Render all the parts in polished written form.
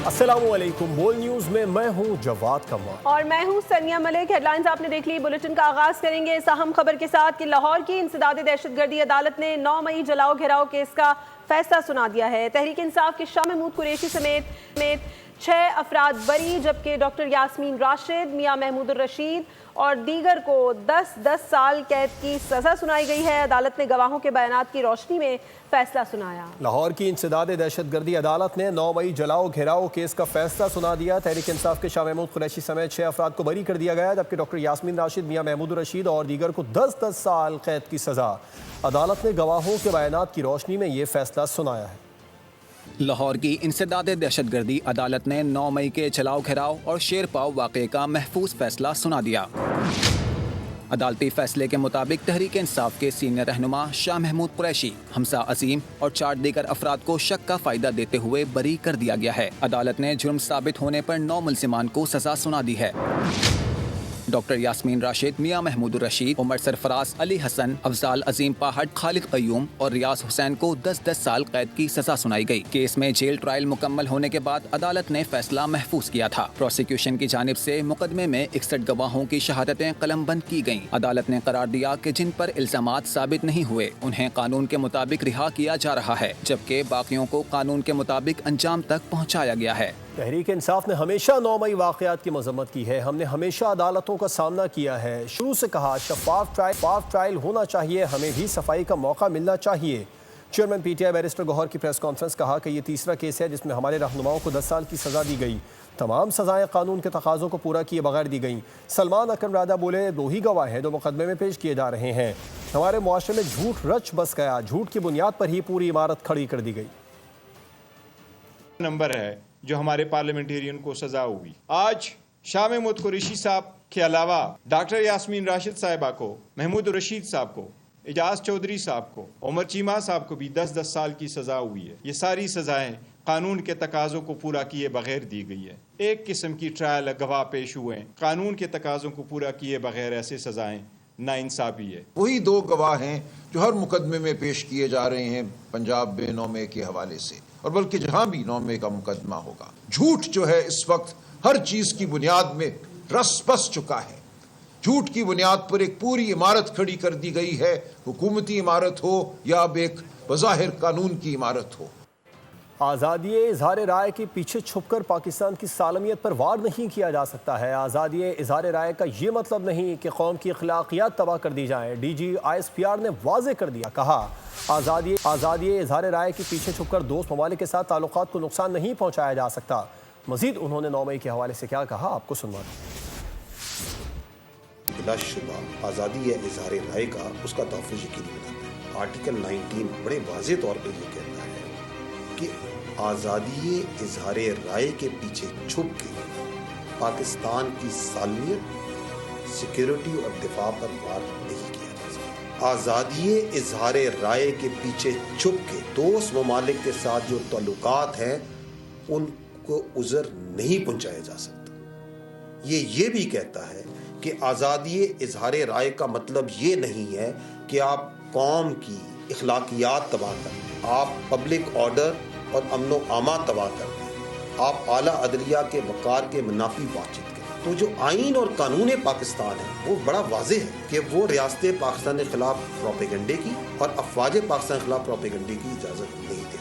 अस्सलाम वालेकुम। बोल न्यूज़ में मैं हूं जवाद कमाल और मैं हूं सनिया मलिक। हेडलाइंस आपने देख ली। बुलेटिन का आगाज करेंगे इस अहम खबर के साथ कि लाहौर की इंसदाद दहशतगर्दी अदालत ने 9 मई जलाओ घेराव केस का फैसला सुना दिया है। तहरीक इंसाफ के शाह महमूद कुरैशी समेत 6 अफराद बरी, जबकि डॉक्टर यास्मीन राशिद, मियां महमूद रशीद और दीगर को 10-10 साल कैद की सज़ा सुनाई गई है। अदालत ने गवाहों के बयानात की रोशनी में फैसला सुनाया। लाहौर की इंसदाद दहशतगर्दी अदालत ने 9 मई जलाओ घेराव केस का फैसला सुना दिया। तहरीक इंसाफ के शाह महमूद कुरैशी समेत 6 अफराद को बरी कर दिया गया, जबकि डॉक्टर यास्मीन राशिद, मियां महमूद रशीद और दीगर को 10-10 साल कैद की सज़ा। अदालत ने गवाहों के बयानात की रोशनी में ये फैसला सुनाया है। लाहौर की इंसदाद दहशतगर्दी अदालत ने 9 मई के चलाओ घेराव और शेर पाव वाक़े का महफूज फैसला सुना दिया। अदालती फैसले के मुताबिक तहरीक इंसाफ के सीनियर रहनुमा शाह महमूद कुरैशी, हमसा अजीम और 4 दीगर अफराद को शक का फ़ायदा देते हुए बरी कर दिया गया है। अदालत ने जुर्म साबित होने पर 9 मुल्ज़िमान को सज़ा सुना दी है। डॉक्टर यास्मीन राशिद, मियां महमूद रशीद, उमर सरफराज, अली हसन, अफजाल अजीम पहाड़, खालिद कयूम और रियाज हुसैन को 10-10 साल कैद की सजा सुनाई गई। केस में जेल ट्रायल मुकम्मल होने के बाद अदालत ने फैसला महफूज किया था। प्रोसिक्यूशन की जानिब से मुकदमे में 61 गवाहों की शहादतें कलमबंद की गईं। अदालत ने करार दिया कि जिन पर इल्जामात साबित नहीं हुए उन्हें कानून के मुताबिक रिहा किया जा रहा है, जबकि बाकियों को कानून के मुताबिक अंजाम तक पहुँचाया गया है। तहरीक इंसाफ ने हमेशा 9 मई वाक़यात की मजम्मत की है। हमने हमेशा अदालतों का सामना किया है। शुरू से कहा शफाफ ट्रायल होना चाहिए, हमें भी सफाई का मौका मिलना चाहिए। चेयरमैन PTI बैरिस्टर गौहर की प्रेस कॉन्फ्रेंस कहा कि ये तीसरा केस है जिसमें हमारे रहनुमाओं को 10 साल की सज़ा दी गई। तमाम सज़ाएं कानून के तकाज़ों को पूरा किए बगैर दी गईं। सलमान अकरम राजा बोले 2 ही गवाह हैं जो मुकदमे में पेश किए जा रहे हैं। हमारे मुआशरे में झूठ रच बस गया, झूठ की बुनियाद पर ही पूरी इमारत खड़ी कर दी गई। नंबर है जो हमारे पार्लियामेंटेरियन को सजा हुई। आज शाह महमूद कुरैशी साहब के अलावा डॉक्टर यास्मीन राशिद साहिबा को, महमूद रशीद साहब को, एजाज चौधरी साहब को, उमर चीमा साहब को भी 10-10 साल की सजा हुई है। ये सारी सजाएं कानून के तकाज़ों को पूरा किए बगैर दी गई है। एक किस्म की ट्रायल गवाह पेश हुए, कानून के तकाज़ों को पूरा किए बगैर ऐसे सजाएं नाइंसाफी है। वही 2 गवाह हैं जो हर मुकदमे में पेश किए जा रहे हैं पंजाब में 9 मई के हवाले से, और बल्कि जहां भी 9 मई का मुकदमा होगा। झूठ जो है इस वक्त हर चीज की बुनियाद में रस बस चुका है। झूठ की बुनियाद पर एक पूरी इमारत खड़ी कर दी गई है, हुकूमती इमारत हो या अब एक बज़ाहिर कानून की इमारत हो। आज़ादी इज़हार राय के पीछे छुपकर पाकिस्तान की सालमियत पर वार नहीं किया जा सकता है। आज़ादी इज़हार राय का ये मतलब नहीं कि कौम की अखलाकियात तबाह कर दी जाएँ। DG ISPR ने वाज़े कर दिया, कहा आज़ादी इज़हार राय के पीछे छुपकर दोस्त ममालिक के साथ ताल्लुकात को नुकसान नहीं पहुँचाया जा सकता। मज़ीद उन्होंने 9 मई के हवाले से क्या कहा, आपको सुनवा बिलाशुबा आज़ादी इज़हार राय का उसका तहफ़्फ़ुज़ यकीनी बनाता है। आर्टिकल 19 बड़े वाज़े तौर पर यह कहता है कि आज़ादी इज़हार राय के पीछे छुप के पाकिस्तान की सालमियत, सिक्योरिटी और दिफा पर वार नहीं किया जा सकता। आज़ादी इज़हार राय के पीछे छुप के दोस्त ममालिक के साथ जो ताल्लुकात हैं उनको उज़र नहीं पहुंचाया जा सकता। ये भी कहता है कि आज़ादी इज़हार राय का मतलब ये नहीं है कि आप कौम की इखलाकियात तबाह करें, आप पब्लिक ऑर्डर और अमनो आमा तबाह कर दें, आप आला अदलिया के वक़ार के मुनाफी बातचीत करें। तो जो आइन और कानून पाकिस्तान है वो बड़ा वाज़े है कि वो रियासत पाकिस्तान के खिलाफ प्रोपेगेंडे की और अफवाज पाकिस्तान के खिलाफ प्रोपेगेंडे की इजाज़त नहीं देती।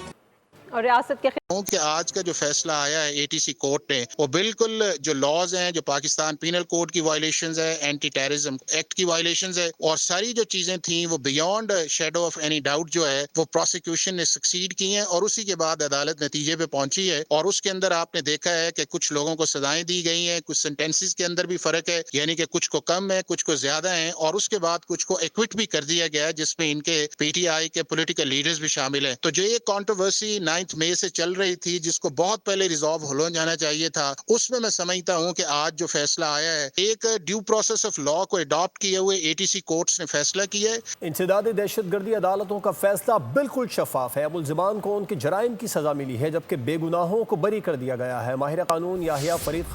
और रियासत के कि आज का जो फैसला आया है ATC कोर्ट ने, वो बिल्कुल जो लॉज हैं, जो पाकिस्तान पीनल कोड की वायलेशंस है, एंटी टेररिज्म एक्ट की वायलेशंस है, और सारी जो चीजें थी वो beyond shadow of any doubt जो है वो प्रोसिक्यूशन ने सक्सीड की हैं, और उसी के बाद अदालत नतीजे पे पहुंची है। और उसके अंदर आपने देखा है कि कुछ लोगों को सजाएं दी गई हैं, कुछ सेंटेंसेस के अंदर भी फर्क है, यानी कि कुछ को कम है, कुछ को ज्यादा है, और उसके बाद कुछ को एक्विट भी कर दिया गया है, जिसमें इनके PTI के पॉलिटिकल लीडर्स भी शामिल हैं। तो जो ये कंट्रोवर्सी 9 मई से चल रही थी, जिसको बहुत पहले रिजॉल्व हो जाना चाहिए था, उसमें मैं समझता हूं कि आज जो फैसला आया है, एक ड्यू प्रोसेस ऑफ लॉ को अडॉप्ट किए हुए ATC कोर्ट्स ने फैसला किया है। इंसदाद दहशतगर्दी अदालतों का फैसला बिल्कुल शफाफ है। मुल्जिमान को उनके जराइम की सजा मिली है, जबकि बेगुनाहों को बरी कर दिया गया है। माहिर कानून याहिया फरीद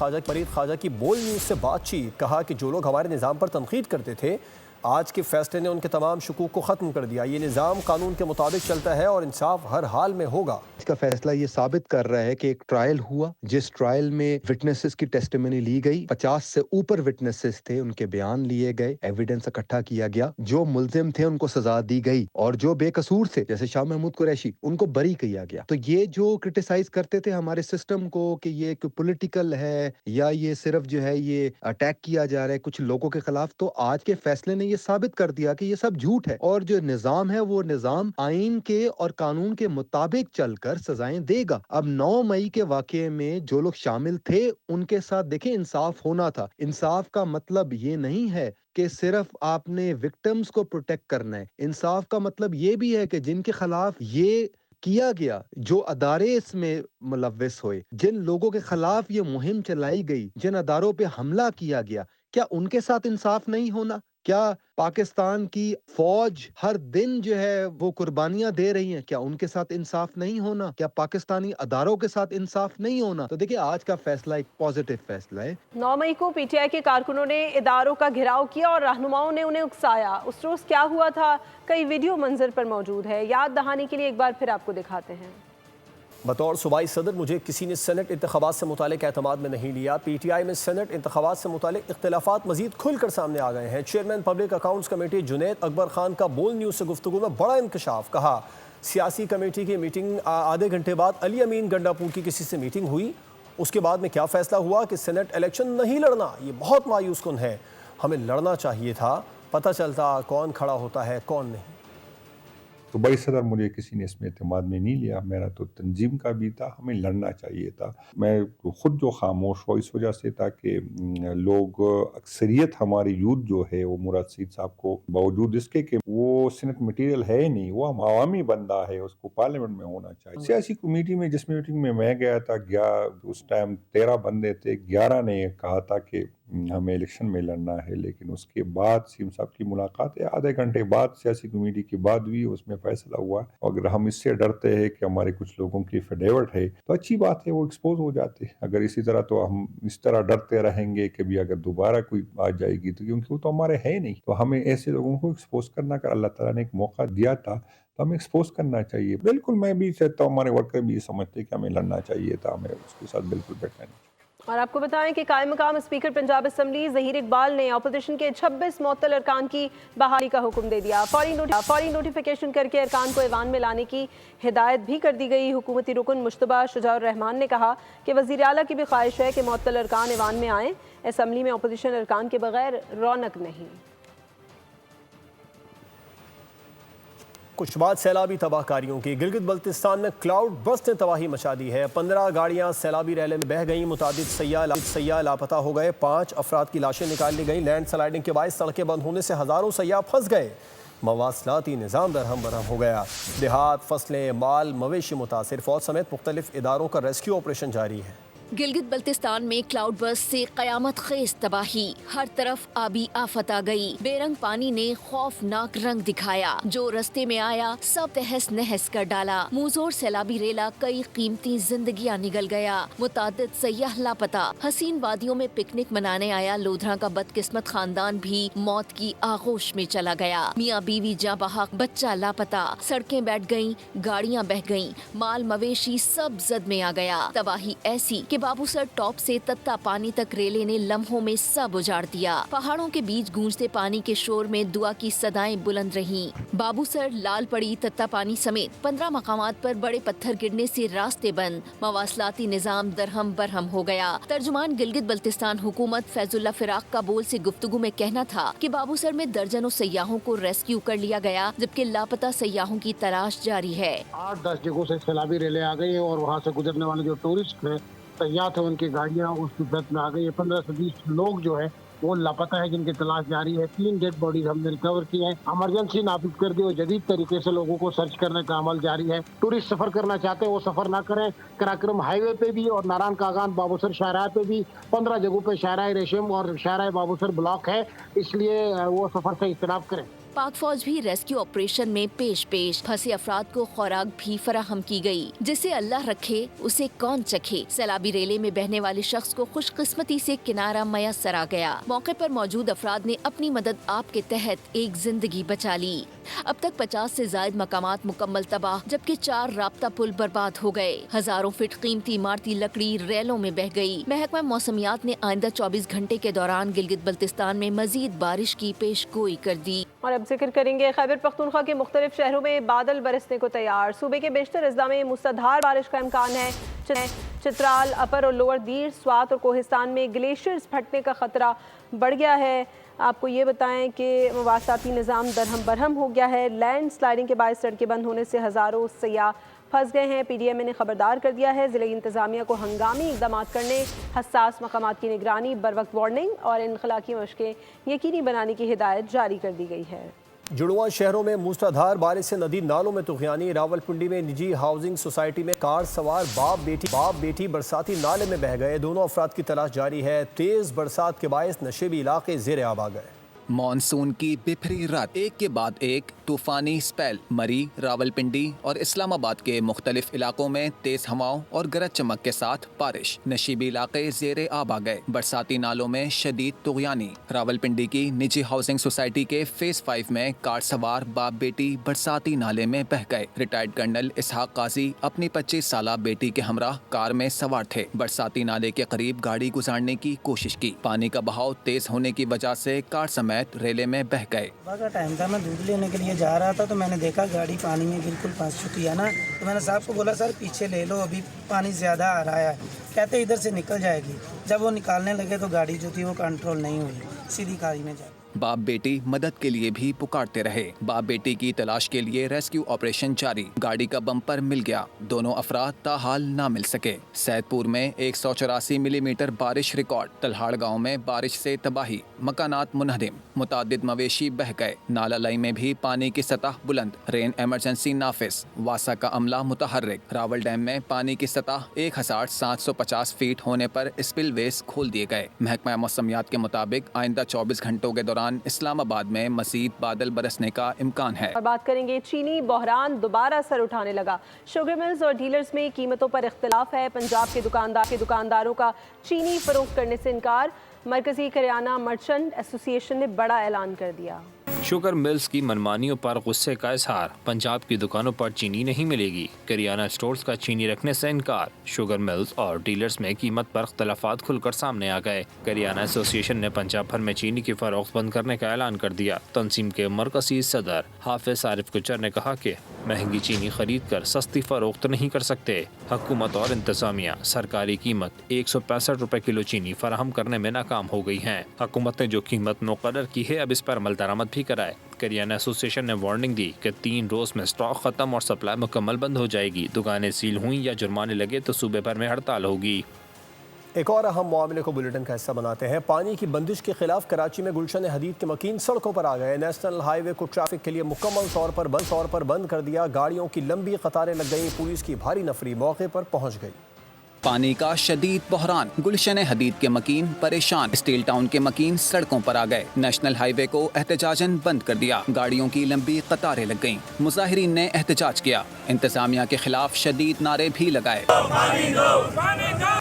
ख्वाजा की बोल न्यूज़ से बातचीत, कहा कि जो लोग हमारे निज़ाम पर तनकीद करते थे آج کے فیصلے نے ان کے تمام شکوک کو ختم کر دیا. یہ نظام قانون کے مطابق چلتا ہے اور انصاف ہر حال میں ہوگا. اس کا فیصلہ یہ ثابت کر رہا ہے کہ ایک ٹرائل ہوا جس ٹرائل میں وٹنسز کی ٹیسٹیمنی لی گئی. 50 سے اوپر وٹنسز تھے, ان کے بیان لیے گئے, ایویڈنس اکٹھا کیا گیا. جو ملزم تھے ان کو سزا دی گئی اور جو بے قصور تھے جیسے شاہ محمود قریشی ان کو بری کیا گیا. تو یہ جو کرٹیسائز کرتے تھے ہمارے سسٹم کو کہ یہ پولیٹیکل ہے یا یہ صرف جو ہے یہ اٹیک کیا جا رہا ہے کچھ لوگوں کے خلاف, تو آج کے فیصلے نے یہ ثابت کر دیا کہ یہ سب جھوٹ ہے اور جو نظام ہے وہ نظام آئین کے اور قانون کے مطابق چل کر سزائیں دے گا. اب 9 مئی کے واقعے میں جو لوگ شامل تھے ان کے ساتھ دیکھیں انصاف ہونا تھا. انصاف کا مطلب یہ نہیں ہے کہ صرف آپ نے وکٹمز کو پروٹیکٹ کرنا ہے. انصاف کا مطلب یہ بھی ہے کہ جن کے خلاف یہ کیا گیا, جو ادارے اس میں ملوث ہوئے, جن لوگوں کے خلاف یہ مہم چلائی گئی, جن اداروں پہ حملہ کیا گیا, کیا ان کے ساتھ انصاف نہیں ہونا؟ کیا پاکستان کی فوج ہر دن جو ہے وہ قربانیاں دے رہی ہیں, کیا ان کے ساتھ انصاف نہیں ہونا؟ کیا پاکستانی اداروں کے ساتھ انصاف نہیں ہونا؟ تو دیکھیں آج کا فیصلہ ایک پازیٹیو فیصلہ ہے. 9 مئی کو پی ٹی آئی کے کارکنوں نے اداروں کا گھیراؤ کیا اور رہنماؤں نے انہیں اکسایا. اس روز کیا ہوا تھا کئی ویڈیو منظر پر موجود ہے, یاد دہانی کے لیے ایک بار پھر آپ کو دکھاتے ہیں. بطور صوبائی صدر مجھے کسی نے سینٹ انتخابات سے متعلق اعتماد میں نہیں لیا. پی ٹی آئی میں سینٹ انتخابات سے متعلق اختلافات مزید کھل کر سامنے آ گئے ہیں. Chairman public accounts committee Junaid Akbar Khan کا بول نیوز سے گفتگو میں بڑا انکشاف. کہا سیاسی کمیٹی کی میٹنگ آدھے گھنٹے بعد علی امین گنڈا پور کی کسی سے میٹنگ ہوئی, اس کے بعد میں کیا فیصلہ ہوا کہ سینٹ الیکشن نہیں لڑنا. یہ بہت مایوس کن ہے. ہمیں لڑنا چاہیے تھا, پتہ چلتا کون کھڑا ہوتا ہے کون نہیں. تو بڑی صدر مجھے کسی نے اس میں اعتماد میں نہیں لیا. میرا تو تنظیم کا بھی تھا, ہمیں لڑنا چاہیے تھا. میں خود جو خاموش ہوا اس وجہ سے تھا کہ لوگ اکثریت ہماری یوتھ جو ہے وہ مراد سعید صاحب کو باوجود اس کے کہ وہ سینٹ مٹیریل ہے نہیں, وہ عوامی بندہ ہے, اس کو پارلیمنٹ میں ہونا چاہیے. سیاسی کمیٹی میں جس میٹنگ میں گیا تھا, اس ٹائم 13 بندے تھے, 11 نے کہا تھا کہ ہمیں الیکشن میں لڑنا ہے. لیکن اس کے بعد سیم صاحب کی ملاقات ہے, آدھے گھنٹے بعد سیاسی کمیٹی کی بات ہوئی, اس میں فیصلہ ہوا. اگر ہم اس سے ڈرتے ہیں کہ ہمارے کچھ لوگوں کی فیڈیوٹ ہے تو اچھی بات ہے, وہ ایکسپوز ہو جاتے. اگر اسی طرح تو ہم اس طرح ڈرتے رہیں گے کہ بھی اگر دوبارہ کوئی آ جائے گی تو کیونکہ وہ تو ہمارے ہے نہیں, تو ہمیں ایسے لوگوں کو ایکسپوز کرنا, کر اللہ تعالیٰ نے ایک موقع دیا تھا تو ہمیں ایکسپوز کرنا چاہیے. بالکل میں بھی چاہتا ہوں, ہمارے ورکر بھی یہ سمجھتے ہیں کہ ہمیں لڑنا چاہیے تھا, ہمیں اس کے ساتھ بالکل بیٹھنا نہیں. اور آپ کو بتائیں کہ قائم مقام اسپیکر پنجاب اسمبلی ظہیر اقبال نے اپوزیشن کے 26 معطل ارکان کی بحالی کا حکم دے دیا. فوری نوٹیفیکیشن کر کے ارکان کو ایوان میں لانے کی ہدایت بھی کر دی گئی. حکومتی رکن مجتبیٰ شجاع الرحمان نے کہا کہ وزیر اعلیٰ کی بھی خواہش ہے کہ معطل ارکان ایوان میں آئیں. اسمبلی میں اپوزیشن ارکان کے بغیر رونق نہیں. کچھ بعد سیلابی تباہ کاریوں کی. گلگت بلتستان میں کلاؤڈ برسٹ نے تباہی مچا دی ہے. 15 گاڑیاں سیلابی ریلے میں بہہ گئیں. متعدد سیاح لاپتہ ہو گئے. 5 افراد کی لاشیں نکال لی گئیں. لینڈ سلائیڈنگ کے باعث سڑکیں بند ہونے سے ہزاروں سیاح پھنس گئے. مواصلاتی نظام درہم برہم ہو گیا. دیہات، فصلیں، مال مویشی متاثر. فوج سمیت مختلف اداروں کا ریسکیو آپریشن جاری ہے. گلگت بلتستان میں کلاؤڈ برسٹ سے قیامت خیز تباہی. ہر طرف آبی آفت آ گئی. بے رنگ پانی نے خوفناک رنگ دکھایا. جو رستے میں آیا سب تہس نہس کر ڈالا. موزور سیلابی ریلا کئی قیمتی زندگیاں نگل گیا. متعدد سیاح لاپتہ. حسین وادیوں میں پکنک منانے آیا لودھرا کا بدقسمت خاندان بھی موت کی آغوش میں چلا گیا. میاں بیوی جاں بحق، بچہ لاپتہ. سڑکیں بیٹھ گئیں، گاڑیاں بہہ گئیں، مال مویشی سب زد میں آ گیا. تباہی ایسی کہ بابو سر ٹاپ سے تتا پانی تک ریلے نے لمحوں میں سب اجاڑ دیا. پہاڑوں کے بیچ گونجتے پانی کے شور میں دعا کی صدائیں بلند رہیں. بابو سر، لال پڑی، تتا پانی سمیت 15 مقامات پر بڑے پتھر گرنے سے راستے بند. مواصلاتی نظام درہم برہم ہو گیا. ترجمان گلگت بلتستان حکومت فیض اللہ فراق کا بول سے گفتگو میں کہنا تھا کہ بابو سر میں درجنوں سیاحوں کو ریسکیو کر لیا گیا جبکہ لاپتہ سیاحوں کی تلاش جاری ہے. 8-10 جگہوں سے سیلابی ریلیں آ گئی ہیں اور وہاں سے گزرنے والے جو ٹورسٹ ہیں، سیاح تھے، ان کی گاڑیاں اس کی زد میں آ گئی ہے. 15 سے 20 لوگ جو ہے وہ لاپتہ ہے جن کی تلاش جاری ہے. 3 ڈیڈ باڈیز ہم نے ریکور کی ہیں. ایمرجنسی نافذ کر دی اور جدید طریقے سے لوگوں کو سرچ کرنے کا عمل جاری ہے. ٹورسٹ سفر کرنا چاہتے ہیں وہ سفر نہ کریں. کراکرم ہائی وے پہ بھی اور ناران کاغان بابوسر شاہراہ پہ بھی 15 جگہوں پہ شاہراہ ریشم اور شاہراہ بابوسر بلاک ہے، اس لیے وہ سفر سے اجتناب کریں. पाक फौज भी रेस्क्यू ऑपरेशन में पेश फंसे अफराद को खुराक भी फराहम की गई, जिसे अल्लाह रखे उसे कौन चखे। सैलाबी रेले में बहने वाले शख्स को खुशकिस्मती से किनारा मयसर आ गया। मौके पर मौजूद अफराद ने अपनी मदद आप के तहत एक जिंदगी बचा ली। अब तक 50 से ज्यादा मकामात मुकम्मल तबाह, जबकि 4 राब्ता पुल बर्बाद हो गए। हजारों फीट कीमती इमारती लकड़ी रेलों में बह गई। महकमा मौसमियात ने आइंदा 24 घंटे के दौरान गिलगित बल्तिस्तान में मजीद बारिश की पेशगोई कर दी। और अब जिक्र करेंगे खैबर पख्तूनख्वा के मुख्तलिफ शहरों में बादल बरसने को तैयार। सूबे के बेशतर अजला में मूसलाधार बारिश का इम्कान है। चित्राल, अपर और लोअर दीर, स्वात और कोहिस्तान में ग्लेशियर्स फटने का खतरा बढ़ गया है। आपको ये बताएं कि मवासाती निज़ाम दरहम बरहम हो गया है। लैंड स्लाइडिंग के बायस सड़कें बंद होने से हज़ारों सयाह फंस गए हैं। PDMA ने खबरदार कर दिया है ज़िले इंतज़ामिया को हंगामी इक़दाम करने, हसास मकामात की निगरानी, बर वक्त वार्निंग और इनखलाकी मशक़ें यकीनी बनाने की हिदायत जारी कर दी गई है। जुड़वा शहरों में मूसलाधार बारिश से नदी नालों में तुग़यानी। रावलपिंडी में निजी हाउसिंग सोसाइटी में कार सवार बाप बेटी बरसाती नाले में बह गए। दोनों अफराद की तलाश जारी है। तेज़ बरसात के बायस नशेबी इलाके ज़ेरे आब आ गए। मॉनसून की बिफरी रात, एक के बाद एक तूफानी स्पेल। मरी, रावलपिंडी और इस्लामाबाद के मुख्तलिफ इलाकों में तेज हवाओं और गरज चमक के साथ बारिश। नशीबी इलाके ज़ेरे आब आ गए। बरसाती नालों में शदीद तुग़यानी। रावलपिंडी की निजी हाउसिंग सोसाइटी के फेज 5 में कार सवार बाप बेटी बरसाती नाले में बह गए। रिटायर्ड कर्नल इसहाक काजी अपनी 25 साला बेटी के हमराह कार में सवार थे। बरसाती नाले के करीब गाड़ी गुजारने की कोशिश की। पानी का बहाव तेज होने की वजह से कार समेत रेले में बह गए। का टाइम था, मैं दूध लेने के लिए जा रहा था तो मैंने देखा गाड़ी पानी में बिल्कुल फंस चुकी है ना। तो मैंने साहब को बोला, सर पीछे ले लो, अभी पानी ज़्यादा आ रहा है। कहते इधर से निकल जाएगी। जब वो निकालने लगे तो गाड़ी जो थी वो कंट्रोल नहीं हुई, सीधी खाई में जा। बाप बेटी मदद के लिए भी पुकारते रहे। बाप बेटी की तलाश के लिए रेस्क्यू ऑपरेशन जारी। गाड़ी का बम्पर मिल गया। दोनों अफराद ताहाल ना मिल सके। सैदपुर में 184 मिलीमीटर बारिश रिकॉर्ड। तलहाड़ गांव में बारिश से तबाही, मकानात मुनहदिम, मुतादिद मवेशी बह गए। नाला लाई में भी पानी की सतह बुलंद। रेन एमरजेंसी नाफिज। वासा का अमला मुतहर्रिक। रावल डैम में पानी की सतह 1750 फीट होने पर स्पिलवेज खोल दिए गए। महकमा मौसमियात के मुताबिक आइंदा 24 घंटों के दौरान इस्लामाबाद में मजीद बादल बरसने का इम्कान है। और बात करेंगे चीनी बहरान दोबारा सर उठाने लगा। शुगर मिल्स और डीलर्स में कीमतों पर इख्तिलाफ है। पंजाब के दुकानदारों का चीनी फरोख्त करने से इनकार। मरकजी करियाना मर्चेंट एसोसिएशन ने बड़ा ऐलान कर दिया। शुगर मिल्स की मनमानियों पर गुस्से का इजहार। पंजाब की दुकानों पर चीनी नहीं मिलेगी। करियाना स्टोर्स का चीनी रखने से इनकार। शुगर मिल्स और डीलर्स में कीमत पर इख्तलाफात खुलकर सामने आ गए। करियाना एसोसिएशन ने पंजाब भर में चीनी की फरोख्त बंद करने का ऐलान कर दिया। तंजीम के मरकजी सदर हाफिज आरिफ गुजर ने कहा कि महंगी चीनी खरीद कर सस्ती फरोख्त नहीं कर सकते। हुकूमत और इंतजामिया सरकारी कीमत 165 रुपए किलो चीनी फराहम करने में नाकाम हो गई है। हुकूमत ने जो कीमत मुकर्रर की है अब इस पर अमल दरामद भी कराए। करियाना एसोसिएशन ने वार्निंग दी कि 3 रोज में स्टॉक खत्म और सप्लाई मुकम्मल बंद हो जाएगी। दुकानें सील हुई या जुर्माने लगे तो सूबे भर में हड़ताल होगी। एक और अहम मामले को बुलेटिन का हिस्सा बनाते हैं। पानी की बंदिश के खिलाफ कराची में गुलशन हदीद के मकीन सड़कों पर आ गए। नेशनल हाईवे को ट्रैफिक के लिए मुकम्मल तौर पर बंद कर दिया। गाड़ियों की लंबी कतारें लग गई। पुलिस की भारी नफरी मौके पर पहुंच गई। पानी का शदीद बहरान। गुलशन हदीद के मकीन परेशान। स्टील टाउन के मकीन सड़कों पर आ गए। नेशनल हाईवे को एहतजाजन बंद कर दिया। गाड़ियों की लंबी कतारें लग गईं। मुजाहिरीन ने एहतजाज किया। इंतजामिया के खिलाफ शदीद नारे भी लगाए।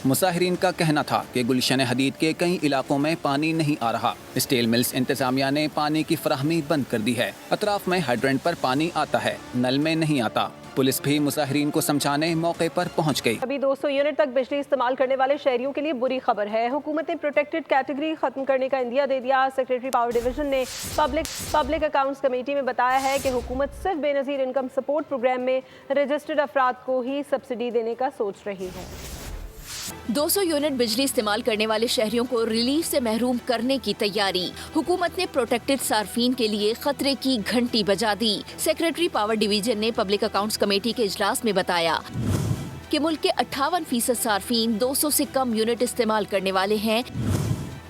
मुजाहिरीन का कहना था कि गुलशन हदीद के कई इलाकों में पानी नहीं आ रहा। स्टील मिल्स इंतजामिया ने पानी की फराहमी बंद कर दी है। अतराफ में हाइड्रेंट पर पानी आता है, नल में नहीं आता। पुलिस भी मुजाहिरीन को समझाने मौके पर पहुंच गई। अभी 200 यूनिट तक बिजली इस्तेमाल करने वाले शहरियों के लिए बुरी खबर है। हुकूमत ने प्रोटेक्टेड कैटेगरी खत्म करने का इंदिया दे दिया। सेक्रेटरी पावर डिवीजन ने पब्लिक अकाउंट्स कमेटी में बताया है कि हुकूमत सिर्फ बेनज़ीर इनकम सपोर्ट प्रोग्राम में रजिस्टर्ड अफराद को ही सब्सिडी देने का सोच रही है। 200 यूनिट बिजली इस्तेमाल करने वाले शहरियों को रिलीफ से महरूम करने की तैयारी। हुकूमत ने प्रोटेक्टेड सार्फिन के लिए खतरे की घंटी बजा दी। सेक्रेटरी पावर डिवीजन ने पब्लिक अकाउंट्स कमेटी के इजलास में बताया कि मुल्क के 58% सार्फिन 200 से कम यूनिट इस्तेमाल करने वाले हैं,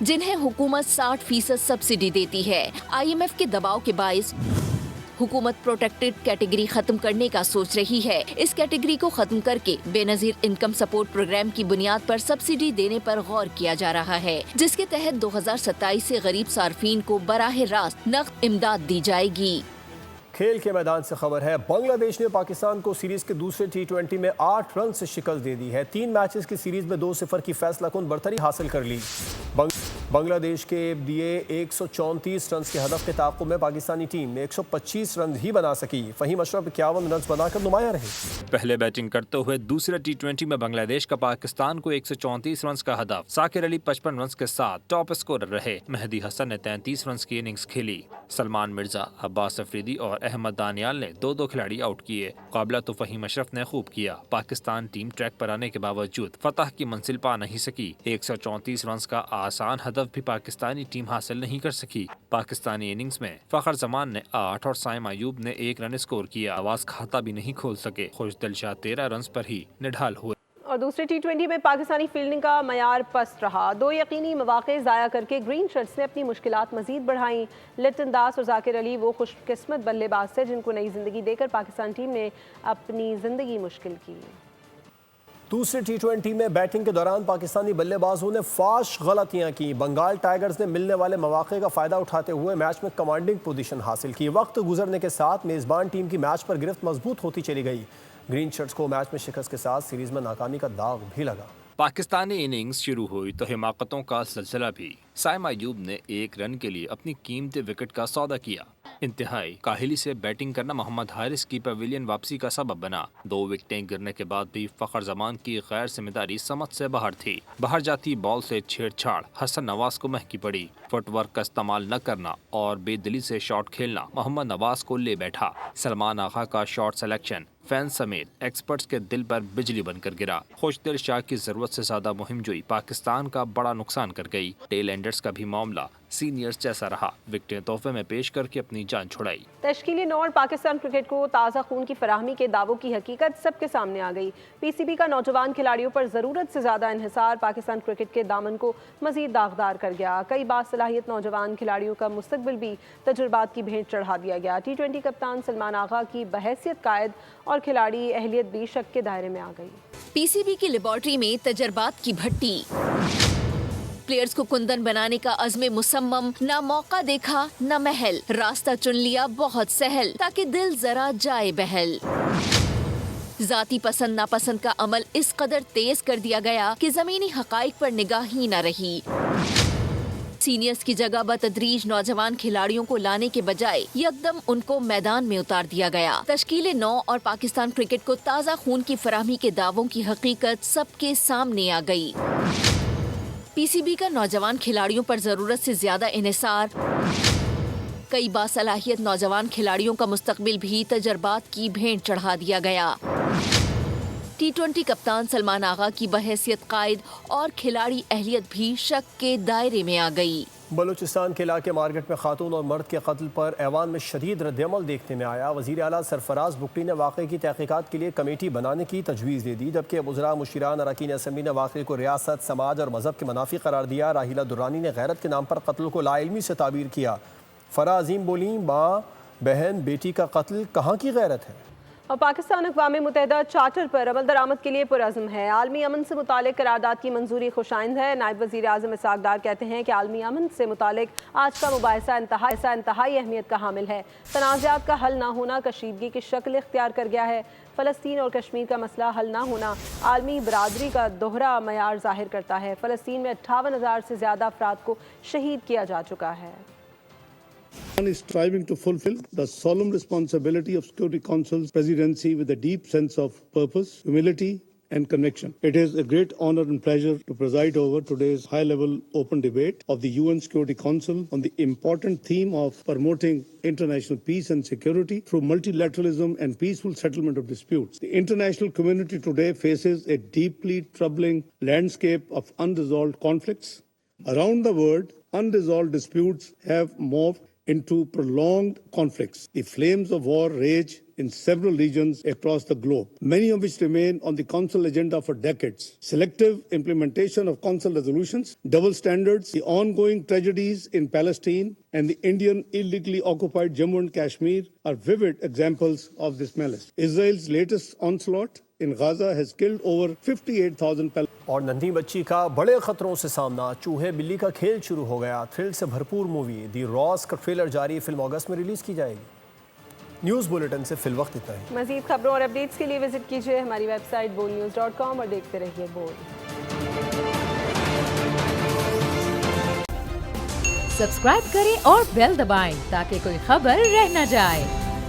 जिन्हें हुकूमत 60% सब्सिडी देती है। IMF के दबाव के बाइस हुकूमत प्रोटेक्टेड कैटेगरी खत्म करने का सोच रही है। इस कैटेगरी को खत्म करके बेनजीर इनकम सपोर्ट प्रोग्राम की बुनियाद पर सब्सिडी देने पर गौर किया जा रहा है, जिसके तहत 2027 से गरीब सार्फिन को बराह रास्त नकद इमदाद दी जाएगी। खेल के मैदान से खबर है, बांग्लादेश ने पाकिस्तान को सीरीज के दूसरे T20 में 8 रन से शिकस्त दे दी है। 3 मैचेस की सीरीज में 2-0 की फैसला कुन बढ़तरी हासिल कर ली। बांग्लादेश के दिए 134 रन के हदफ के ताक़ुब में पाकिस्तानी टीम 125 रन ही बना सकी। फहीम अशरफ 51 रन बनाकर नुमाया रहे। पहले बैटिंग करते हुए दूसरे T20 में बांग्लादेश का पाकिस्तान को 134 रन का हदफ। साकिर अली 55 रन के साथ टॉप स्कोरर रहे। मेहदी हसन ने 33 रन की इनिंग्स खेली। सलमान मिर्जा, अब्बास अफरीदी और अहमद दानियाल ने 2-2 खिलाड़ी आउट किए। मुकाबला तो फहीम अशरफ ने खूब किया। पाकिस्तान टीम ट्रैक पर आने के बावजूद फतह की मंजिल पा नहीं सकी। 134 रन का आसान हदफ भी पाकिस्तानी टीम हासिल नहीं कर सकी। पाकिस्तानी इनिंग्स में फखर जमान ने 8 और साइम अयूब ने 1 रन स्कोर किया। आवाज खाता भी नहीं खोल सके। खुशदिल शाह 13 रन पर ही निढाल हुए। और दूसरे T20 में पाकिस्तानी फील्डिंग का मयार पस्त रहा। 2 यकीनी मौके ज़ाया करके ग्रीन शर्ट्स ने अपनी मुश्किलात मजीद बढ़ाई। लिटन दास और जाकिर अली वो खुशकिस्मत बल्लेबाज थे जिनको नई जिंदगी देकर पाकिस्तान टीम ने अपनी जिंदगी मुश्किल की। दूसरे T20 में बैटिंग के दौरान पाकिस्तानी बल्लेबाजों ने फाश गलतियां की। बंगाल टाइगर्स ने मिलने वाले मौके का फ़ायदा उठाते हुए मैच में कमांडिंग पोजीशन हासिल की। वक्त गुजरने के साथ मेज़बान टीम की मैच पर गिरफ्त मजबूत होती चली गई। ग्रीन शर्ट्स को मैच में शिकस्त के साथ सीरीज में नाकामी का दाग भी लगा। पाकिस्तानी इनिंग्स शुरू हुई तो हिमाकतों का सिलसिला भी। साइम अयूब ने 1 रन के लिए अपनी कीमती विकेट का सौदा किया। इंतहाई काहिली से बैटिंग करना मोहम्मद हारिस की पवेलियन वापसी का सबब बना। 2 विकेटें गिरने के बाद भी फखर जमान की गैर जिम्मेदारी समझ से बाहर थी। बाहर जाती बॉल से छेड़छाड़ हसन नवाज को महंगी पड़ी। फुटवर्क का इस्तेमाल न करना और बेदिली से शॉट खेलना मोहम्मद नवाज को ले बैठा। सलमान आगा का शॉट सिलेक्शन फैंस समेत एक्सपर्ट्स के दिल पर बिजली बनकर गिरा। खुशदिल शाह की जरूरत से ज्यादा मुहिम जोई पाकिस्तान का बड़ा नुकसान कर गई। टेल एंडर्स का भी मामला सीनियर्स जैसा रहा। विकेटें तोहफे में पेश करके अपनी जान छुड़ाई। तश्कीली नौ और पाकिस्तान क्रिकेट को ताज़ा खून की फराहमी के दावों की हकीकत सबके सामने आ गई। PCB का नौजवान खिलाड़ियों पर ज़रूरत से ज़्यादा इन्हिसार पाकिस्तान क्रिकेट के दामन को मज़ीद दागदार कर गया। कई बासलाहियत नौजवान खिलाड़ियों का मुस्तकबिल भी तजुर्बात की भेंट चढ़ा दिया गया। T20 कप्तान सलमान आगा की बहैसियत कायद और खिलाड़ी अहलियत भी शक के दायरे में आ गई। PCB की लेबॉर्ट्री में तजर्बात की भट्टी। प्लेयर्स को कुंदन बनाने का अज़्म मुसम्मम, ना मौका देखा ना महल, रास्ता चुन लिया बहुत सहल ताकि दिल जरा जाए बहल। जाती पसंद नापसंद का अमल इस कदर तेज कर दिया गया कि जमीनी हकाइक पर निगाह ही न रही। सीनियर्स की जगह बतदरीज नौजवान खिलाड़ियों को लाने के बजाय यकदम उनको मैदान में उतार दिया गया। तश्कील 9 और पाकिस्तान क्रिकेट को ताज़ा खून की फराहमी के दावों की हकीकत सबके सामने आ गई। PCB का नौजवान खिलाड़ियों पर जरूरत से ज्यादा इन्हिसार, कई बासलाहियत नौजवान खिलाड़ियों का मुस्तकबिल भी तजर्बात की भेंट चढ़ा दिया गया। T20 कप्तान सलमान आगा की बहैसियत कायद और खिलाड़ी अहलियत भी शक के दायरे में आ गई। बलूचिस्तान के इलाके मार्केट में खातून और मर्द के कत्ल पर ऐवान में शदीद रद्दअमल देखने में आया। वज़ीर आला सरफराज बुगटी ने वाक़े की तहक़ीक़ात के लिए कमेटी बनाने की तजवीज़ दे दी, जबकि वज़रा मुशीरान अरकान असम्बली ने वाक़े को रियासत, समाज और मज़हब के मुनाफी करार दिया। राहिला दुर्रानी ने गैरत के नाम पर कत्ल को लाइल्मी से ताबीर किया। फ़रा अज़ीम बोली, माँ बहन बेटी का कत्ल कहाँ की गैरत है। और पाकिस्तान अक़वाम मुत्तहिदा चार्टर पर अमल दरामद के लिए पुरज़्म है। आलमी अमन से मुतालिक करारदाद की मंजूरी खुशाइंद है। नायब वज़ीर आज़म इसहाक़ डार कहते हैं कि आलमी अमन से मुतालिक आज का मुबाहिसा इंतहाई अहमियत का हामिल है। तनाज़ात का हल ना होना कशीदगी की शक्ल इख्तियार कर गया है। फ़लस्तीन और कश्मीर का मसला हल ना होना आलमी बरादरी का दोहरा मयार ज़ाहिर करता है। फ़लस्तीन में 58,000 से ज़्यादा अफराद को शहीद किया जा चुका है। One is striving to fulfill the solemn responsibility of Security Council's presidency with a deep sense of purpose, humility and conviction. It is a great honor and pleasure to preside over today's high-level open debate of the UN Security Council on the important theme of promoting international peace and security through multilateralism and peaceful settlement of disputes. The international community today faces a deeply troubling landscape of unresolved conflicts. Around the world, unresolved disputes have morphed into prolonged conflicts. The flames of war rage in several regions across the globe, many of which remain on the Council agenda for decades. Selective implementation of Council resolutions, double standards, the ongoing tragedies in Palestine, and the Indian illegally occupied Jammu and Kashmir are vivid examples of this malice. Israel's latest onslaught in Gaza has killed over 58,000 اور ننھی بچی کا بڑے خطروں سے سامنا، چوہے بلی کا کھیل شروع ہو گیا۔ تھرل سے بھرپور مووی دی راس کا ٹریلر جاری، فلم اگست میں ریلیز کی جائے گی۔ نیوز بلیٹن سے فی الوقت اتنا ہی۔ مزید خبروں اور اپڈیٹس کے لیے وزٹ کیجیے ہماری ویب سائٹ bolnews.com اور دیکھتے رہیے بول۔ سبسکرائب کریں اور بیل دبائیں تاکہ کوئی خبر رہ نہ جائے۔